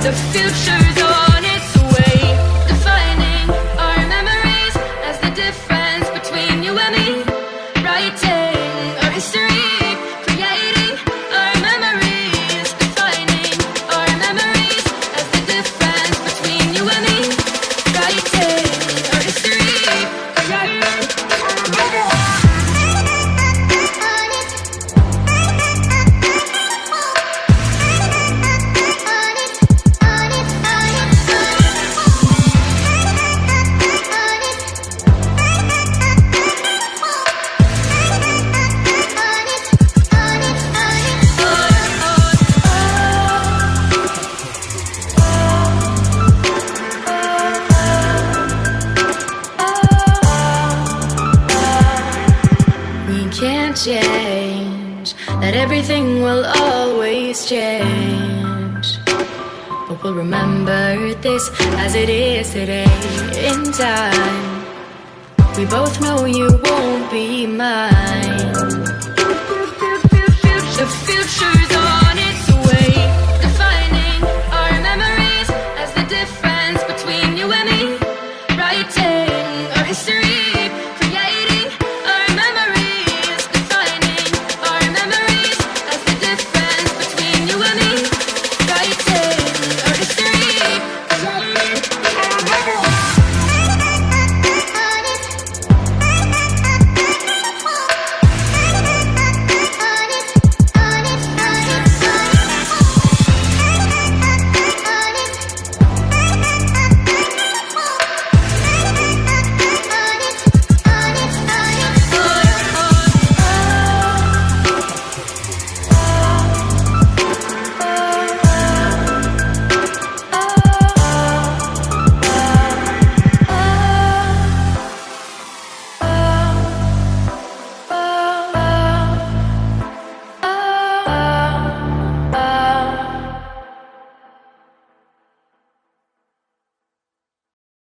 The future's on its way, defining our memories as the difference between you and me. Writing our history, creating our memories, defining our memories as the difference between you and me. Writing our history, creating our memories. Change, that everything will always change, but we'll remember this as it is today. In time, we both know you won't be mine. The future's on